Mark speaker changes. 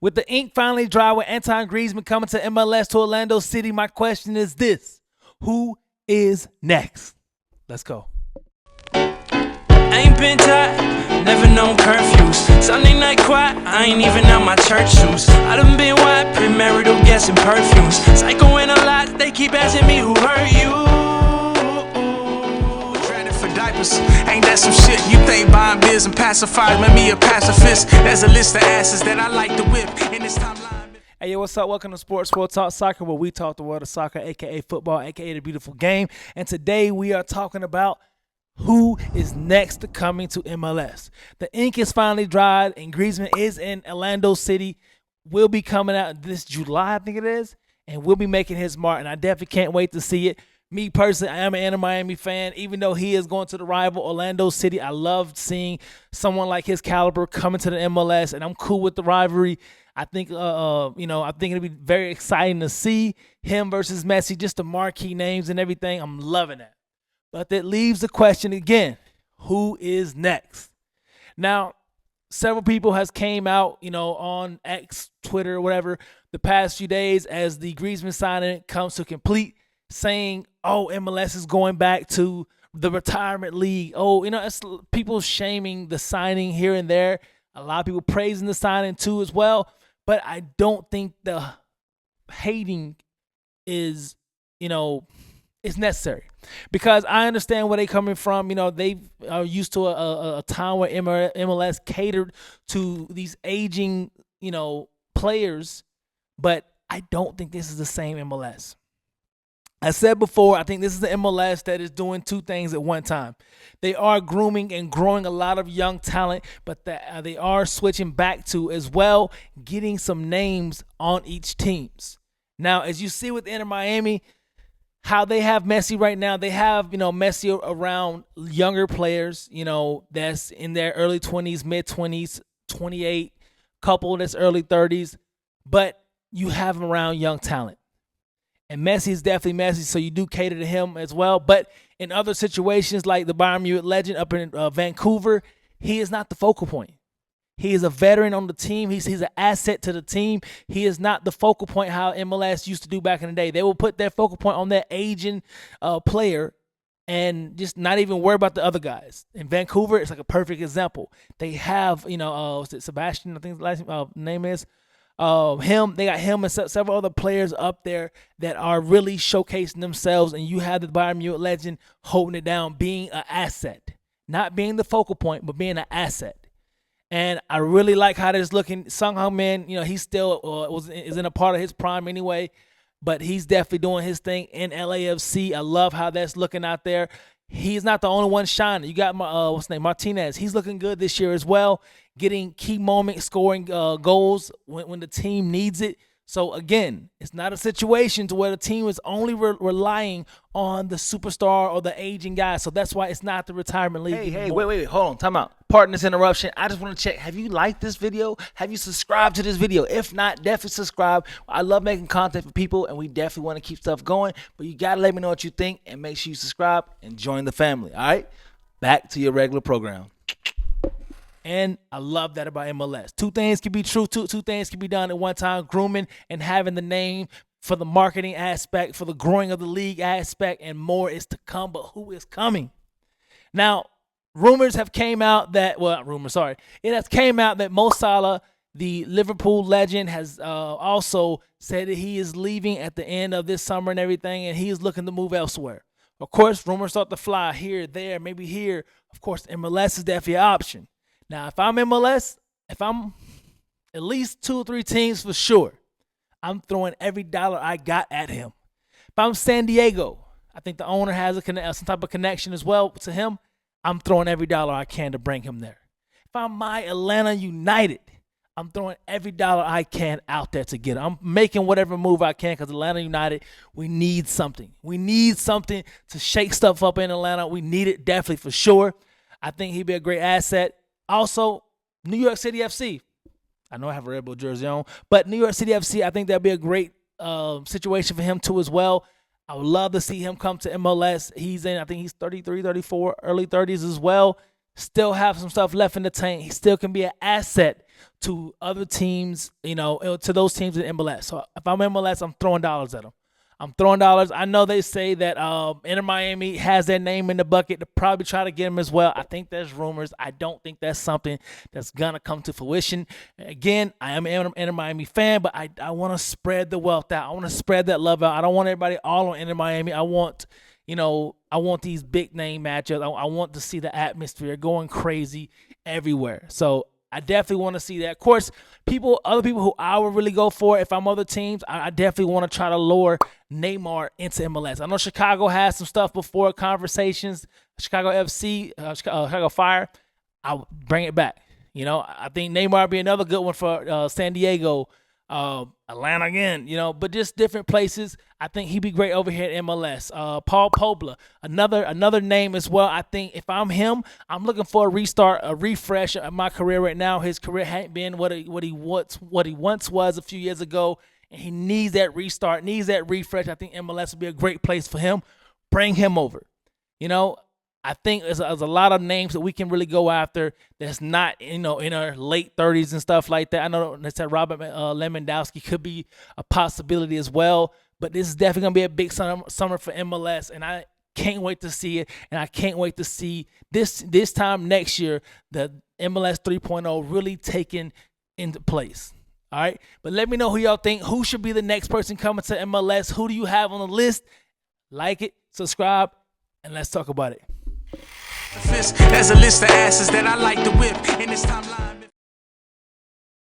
Speaker 1: With the ink finally dry with Antoine Griezmann coming to MLS to Orlando City, my question is this. Who is next? Let's go.
Speaker 2: Ain't been tight, never known curfews. Sunday night quiet, I ain't even out my church shoes. I done been white, premarital guessing perfumes. Psychoing a lot, they keep asking me who hurt you. Dreaded for diapers, ain't that some shit? You think buying beers and pacifiers made me a pacifist? There's a list of asses that I like to whip in this timeline.
Speaker 1: Hey, yo, what's up? Welcome to Sports World Talk Soccer, where we talk the world of soccer, a.k.a. football, a.k.a. the beautiful game. And today we are talking about who is next coming to MLS. The ink is finally dried, and Griezmann is in Orlando City. Will be coming out this July, I think it is, and will be making his mark, and I definitely can't wait to see it. Me personally, I am an Inter Miami fan. Even though he is going to the rival Orlando City, I love seeing someone like his caliber coming to the MLS, and I'm cool with the rivalry. I think, I think it'll be very exciting to see him versus Messi, just the marquee names and everything. I'm loving that. But that leaves the question again, who is next? Now, several people has came out, on X, Twitter, or whatever, the past few days as the Griezmann signing comes to complete, saying, MLS is going back to the retirement league. It's people shaming the signing here and there. A lot of people praising the signing too as well. But I don't think the hating is, is necessary, because I understand where they're coming from. They are used to a time where MLS catered to these aging, players, but I don't think this is the same MLS. I said before, I think this is the MLS that is doing two things at one time. They are grooming and growing a lot of young talent, but they are switching back to as well getting some names on each teams. Now, as you see with Inter Miami, how they have Messi right now, they have, Messi around younger players, that's in their early 20s, mid-20s, 28, couple that's early 30s, but you have him around young talent. And Messi is definitely Messi, so you do cater to him as well. But in other situations, like the Bayern Munich legend up in Vancouver, he is not the focal point. He is a veteran on the team. He's an asset to the team. He is not the focal point how MLS used to do back in the day. They will put their focal point on their aging player and just not even worry about the other guys. In Vancouver, it's like a perfect example. They have, Sebastian, I think his last name is. Him, they got him and several other players up there that are really showcasing themselves, and you have the Bayern Munich legend holding it down, being an asset, not being the focal point, but being an asset. And I really like how that's looking. Sung Min, he still is in a part of his prime anyway, but he's definitely doing his thing in LAFC. I love how that's looking out there. He's not the only one shining. You got Martinez. He's looking good this year as well, getting key moments, scoring goals when the team needs it. So again, it's not a situation to where the team is only relying on the superstar or the aging guy. So that's why it's not the retirement league. Hey, wait, hold on, time out. Pardon this interruption. I just want to check. Have you liked this video? Have you subscribed to this video? If not, definitely subscribe. I love making content for people, and we definitely want to keep stuff going. But you got to let me know what you think, and make sure you subscribe and join the family. All right? Back to your regular program. And I love that about MLS. Two things can be true. Two things can be done at one time. Grooming and having the name for the marketing aspect, for the growing of the league aspect, and more is to come. But who is coming? Now, rumors have came out that, it has came out that Mo Salah, the Liverpool legend, has also said that he is leaving at the end of this summer and everything, and he is looking to move elsewhere. Of course, rumors start to fly here, there, maybe here. Of course, MLS is definitely an option. Now, if I'm MLS, if I'm at least 2 or 3 teams for sure, I'm throwing every dollar I got at him. If I'm San Diego, I think the owner has some type of connection as well to him. I'm throwing every dollar I can to bring him there. If I'm my Atlanta United, I'm throwing every dollar I can out there to get him. I'm making whatever move I can, because Atlanta United, we need something. We need something to shake stuff up in Atlanta. We need it definitely for sure. I think he'd be a great asset. Also, New York City FC. I know I have a Red Bull jersey on, but New York City FC, I think that'd be a great situation for him too as well. I would love to see him come to MLS. I think he's 33, 34, early 30s as well. Still have some stuff left in the tank. He still can be an asset to other teams, to those teams in MLS. So if I'm MLS, I'm throwing dollars at them. I'm throwing dollars. I know they say that Inter Miami has their name in the bucket to probably try to get him as well. I think there's rumors. I don't think that's something that's going to come to fruition. Again, I am an Inter Miami fan, but I want to spread the wealth out. I want to spread that love out. I don't want everybody all on Inter Miami. I want these big name matchups. I want to see the atmosphere going crazy everywhere. So I definitely want to see that. Of course, other people who I would really go for if I'm other teams, I definitely want to try to lure Neymar into MLS. I know Chicago has some stuff before conversations. Chicago FC, Chicago Fire, I'll bring it back. I think Neymar would be another good one for San Diego, Atlanta again, but just different places. I think he'd be great over here at MLS. Paul Pogba, another name as well. I think if I'm him, I'm looking for a restart, a refresh of my career right now. His career hadn't been what he once was a few years ago, and he needs that restart, needs that refresh. I think MLS would be a great place for him. Bring him over. I think there's a lot of names that we can really go after that's not, in our late 30s and stuff like that. I know they said Robert Lewandowski could be a possibility as well, but this is definitely going to be a big summer for MLS, and I can't wait to see it, and I can't wait to see this time next year the MLS 3.0 really taken into place. All right, but let me know who y'all think. Who should be the next person coming to MLS? Who do you have on the list? Like it, subscribe, and let's talk about it.
Speaker 2: There's a list of asses that I like to whip in this timeline.